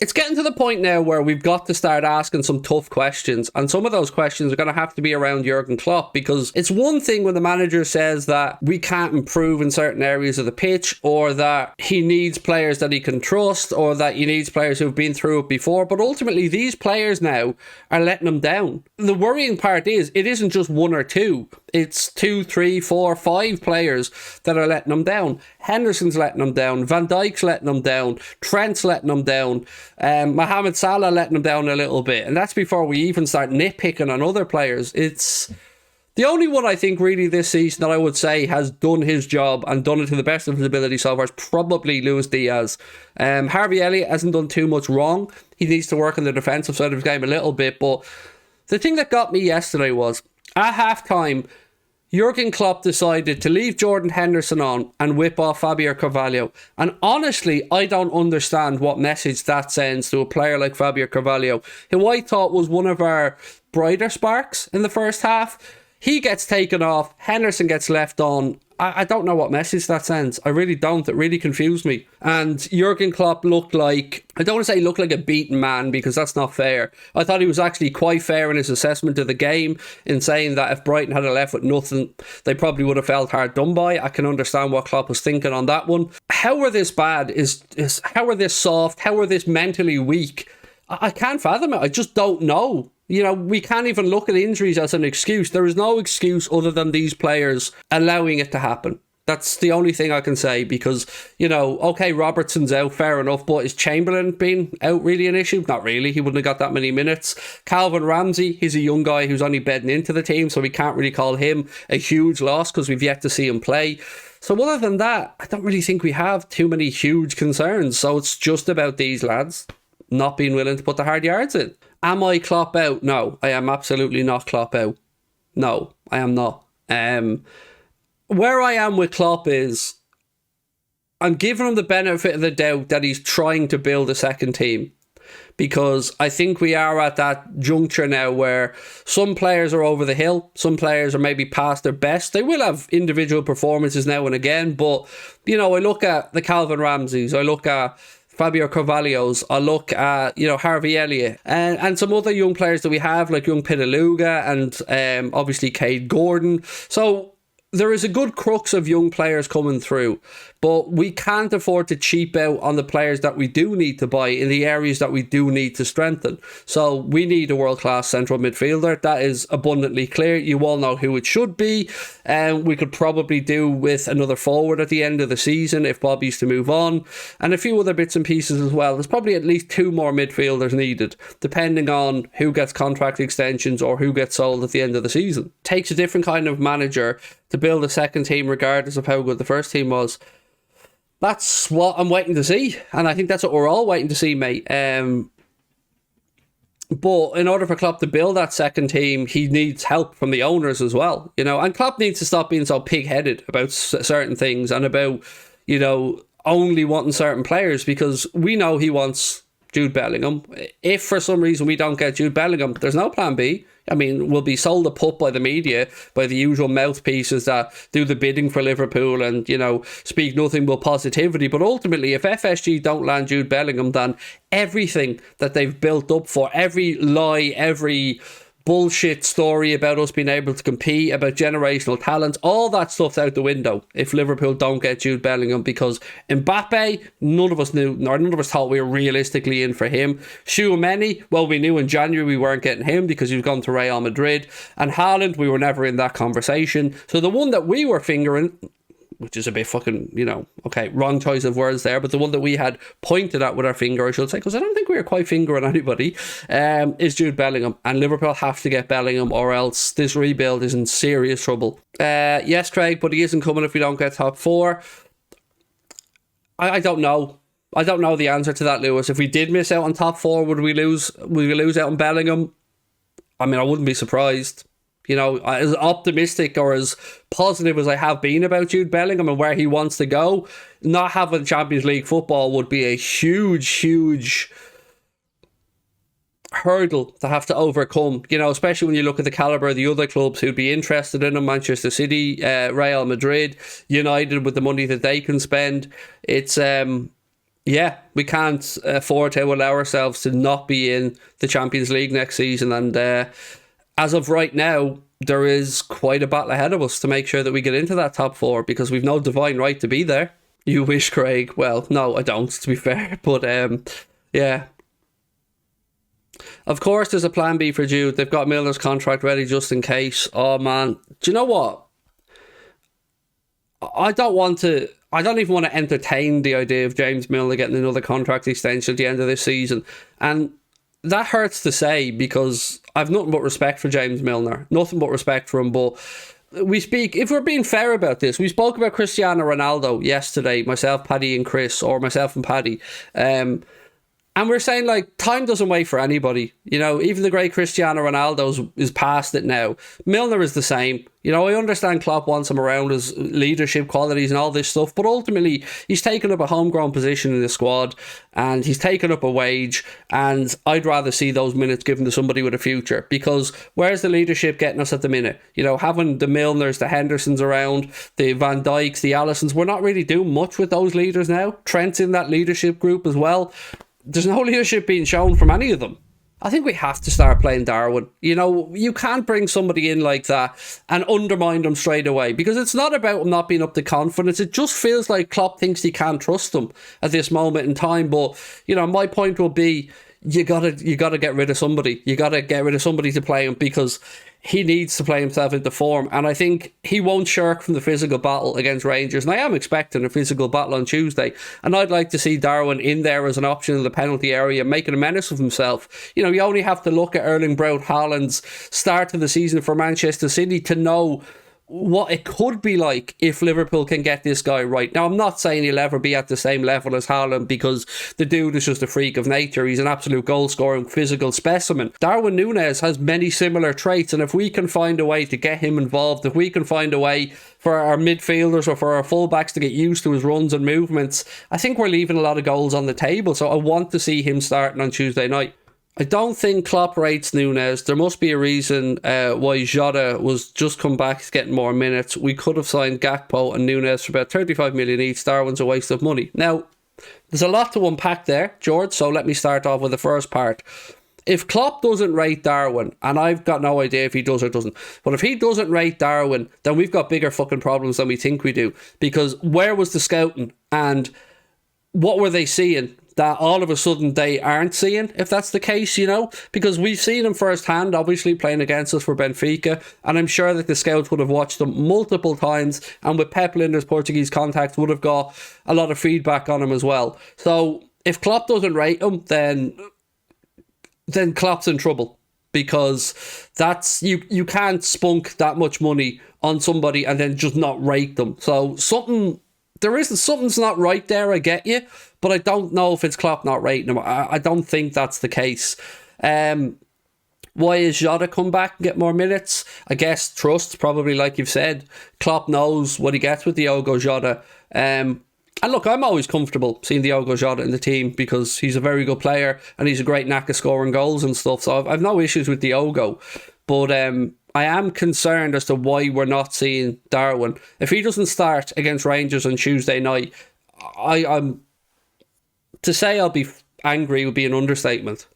It's getting to the point now where we've got to start asking some tough questions, and some of those questions are going to have to be around Jurgen Klopp, because it's one thing when the manager says that we can't improve in certain areas of the pitch, or that he needs players that he can trust, or that he needs players who've been through it before, but ultimately these players now are letting him down. The worrying part is it isn't just one or two, it's 2, 3, 4, 5 players that are letting him down. Henderson's letting him down, Van Dijk's letting him down, Trent's letting him down, Mohamed Salah letting him down a little bit, and that's before we even start nitpicking on other players. It's the only one I think really this season that I would say has done his job and done it to the best of his ability so far is probably Luis Diaz. Harvey Elliott hasn't done too much wrong. He needs to work on the defensive side of his game a little bit, but the thing that got me yesterday was at halftime, Jurgen Klopp decided to leave Jordan Henderson on and whip off Fabio Carvalho. And honestly, I don't understand what message that sends to a player like Fabio Carvalho, who I thought was one of our brighter sparks in the first half. He gets taken off, Henderson gets left on. I don't know what message that sends. I really don't. It really confused me. And Jurgen Klopp looked like, I don't want to say looked like a beaten man, because that's not fair. I thought he was actually quite fair in his assessment of the game, in saying that if Brighton had left with nothing, they probably would have felt hard done by. I can understand what Klopp was thinking on that one. How are this bad? Is how are this soft? How are this mentally weak? I can't fathom it. I just don't know. You know, we can't even look at injuries as an excuse. There is no excuse other than these players allowing it to happen. That's the only thing I can say, because, you know, okay, Robertson's out, fair enough, but is Chamberlain being out really an issue? Not really. He wouldn't have got that many minutes. Calvin Ramsey, he's a young guy who's only bedding into the team, so we can't really call him a huge loss because we've yet to see him play. So other than that, I don't really think we have too many huge concerns. So it's just about these lads not being willing to put the hard yards in. Am I Klopp out? No, I am absolutely not Klopp out. No, I am not. Where I am with Klopp is I'm giving him the benefit of the doubt that he's trying to build a second team, because I think we are at that juncture now where some players are over the hill, some players are maybe past their best. They will have individual performances now and again, but, you know, I look at the Calvin Ramseys, I look at Fabio Carvalho's, I look at, you know, Harvey Elliott and some other young players that we have, like young Pitaluga and obviously Cade Gordon. So there is a good crux of young players coming through, but we can't afford to cheap out on the players that we do need to buy in the areas that we do need to strengthen. So we need a world-class central midfielder. That is abundantly clear. You all know who it should be. We could probably do with another forward at the end of the season if Bobby's to move on, and a few other bits and pieces as well. There's probably at least 2 more midfielders needed, depending on who gets contract extensions or who gets sold at the end of the season. Takes a different kind of manager to build a second team regardless of how good the first team was. That's what I'm waiting to see, and I think that's what we're all waiting to see, mate. But in order for Klopp to build that second team, he needs help from the owners as well, you know. And Klopp needs to stop being so pig-headed about certain things and about, you know, only wanting certain players, because we know he wants Jude Bellingham. If for some reason we don't get Jude Bellingham, there's no plan B. I mean, we'll be sold a pup by the media, by the usual mouthpieces that do the bidding for Liverpool and, you know, speak nothing but positivity. But ultimately, if FSG don't land Jude Bellingham, then everything that they've built up for, every lie, every bullshit story about us being able to compete, about generational talent, all that stuff's out the window if Liverpool don't get Jude Bellingham, because Mbappe, none of us knew, or none of us thought we were realistically in for him. Tchouaméni, well, we knew in January we weren't getting him because he was gone to Real Madrid, and Haaland, we were never in that conversation. So the one that we were fingering, which is a bit fucking, you know, okay, wrong choice of words there, but the one that we had pointed at with our finger, I should say, because I don't think we were quite fingering anybody, is Jude Bellingham. And Liverpool have to get Bellingham, or else this rebuild is in serious trouble. Yes, Craig, but he isn't coming if we don't get top 4. I don't know. I don't know the answer to that, Lewis. If we did miss out on top 4, would we lose out on Bellingham? I mean, I wouldn't be surprised. You know, as optimistic or as positive as I have been about Jude Bellingham and where he wants to go, not having Champions League football would be a huge, huge hurdle to have to overcome, you know, especially when you look at the calibre of the other clubs who'd be interested in him. Manchester City, Real Madrid, United, with the money that they can spend. It's Yeah, we can't afford to allow ourselves to not be in the Champions League next season. And as of right now, there is quite a battle ahead of us to make sure that we get into that top four because we've no divine right to be there. You wish, Craig. Well, no, I don't, to be fair. But yeah. Of course, there's a plan B for Jude. They've got Milner's contract ready just in case. Oh, man. Do you know what? I don't want to. I don't even want to entertain the idea of James Milner getting another contract extension at the end of this season. And that hurts to say because I've nothing but respect for James Milner. Nothing but respect for him. But if we're being fair about this, we spoke about Cristiano Ronaldo yesterday, myself, Paddy and Chris, or myself and Paddy. And we're saying, like, time doesn't wait for anybody. You know, even the great Cristiano Ronaldo is past it now. Milner is the same. You know, I understand Klopp wants him around his leadership qualities and all this stuff, but ultimately, he's taken up a homegrown position in the squad and he's taken up a wage, and I'd rather see those minutes given to somebody with a future, because where's the leadership getting us at the minute? You know, having the Milners, the Hendersons around, the Van Dijks, the Allisons, we're not really doing much with those leaders now. Trent's in that leadership group as well. There's no leadership being shown from any of them. I think we have to start playing Darwin. You know, you can't bring somebody in like that and undermine them straight away, because it's not about him not being up to confidence. It just feels like Klopp thinks he can't trust them at this moment in time. But, you know, my point will be, you gotta get rid of somebody. You gotta get rid of somebody to play him, because he needs to play himself into form. And I think he won't shirk from the physical battle against Rangers. And I am expecting a physical battle on Tuesday. And I'd like to see Darwin in there as an option in the penalty area, making a menace of himself. You know, you only have to look at Erling Haaland's start of the season for Manchester City to know what it could be like if Liverpool can get this guy right. Now, I'm not saying he'll ever be at the same level as Haaland, because the dude is just a freak of nature. He's an absolute goal-scoring physical specimen. Darwin Núñez has many similar traits, and if we can find a way to get him involved, if we can find a way for our midfielders or for our fullbacks to get used to his runs and movements, I think we're leaving a lot of goals on the table. So I want to see him starting on Tuesday night. I don't think Klopp rates Núñez. There must be a reason why Jota was just come back getting more minutes. We could have signed Gakpo and Núñez for about 35 million each. Darwin's a waste of money. Now, there's a lot to unpack there, George, so let me start off with the first part. If Klopp doesn't rate Darwin, and I've got no idea if he does or doesn't, but if he doesn't rate Darwin, then we've got bigger fucking problems than we think we do. Because where was the scouting, and what were they seeing that all of a sudden they aren't seeing, if that's the case, you know? Because we've seen him firsthand, obviously, playing against us for Benfica, and I'm sure that the scouts would have watched him multiple times, and with Pep Lijnders' Portuguese contacts would have got a lot of feedback on him as well. So if Klopp doesn't rate him, then Klopp's in trouble, because that's you can't spunk that much money on somebody and then just not rate them. So something's not right there, I get you, but I don't know if it's Klopp not rating him. I don't think that's the case. Why is Jota come back and get more minutes? I guess trust, probably, like you've said. Klopp knows what he gets with Diogo Jota. And look, I'm always comfortable seeing Diogo Jota in the team, because he's a very good player and he's a great knack of scoring goals and stuff. So I've no issues with Diogo. But I am concerned as to why we're not seeing Darwin. If he doesn't start against Rangers on Tuesday night, I'm to say I'll be angry would be an understatement.